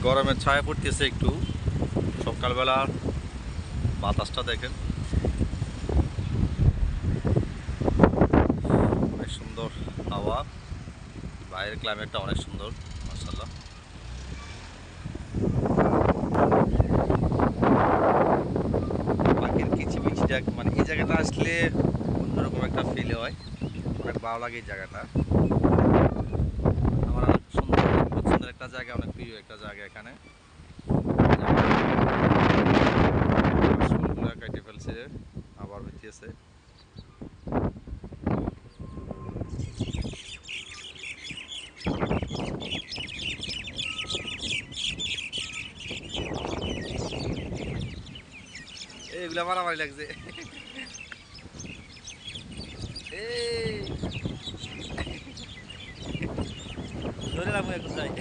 গরমের ছায়া পড়তেছে একটু। সকালবেলা বাতাসটা দেখেন, অনেক সুন্দর হাওয়া। বাইরের ক্লাইমেটটা অনেক সুন্দর, মাশাআল্লাহ। পাখির কিচিমিচি ডাক, মানে এই জায়গাটা আসলে অন্যরকম একটা ফিল হয়, অনেক ভালো লাগে এই জায়গাটা। আমার অনেক সুন্দর, পছন্দের একটা জায়গা, অনেক প্রিয় একটা জায়গা এখানে। ফুলগুলো কেটে ফেলছে, আবার হইতেছে। এইগুলা মারামারি লাগছে। এই ধরে রাখবো কোথায়।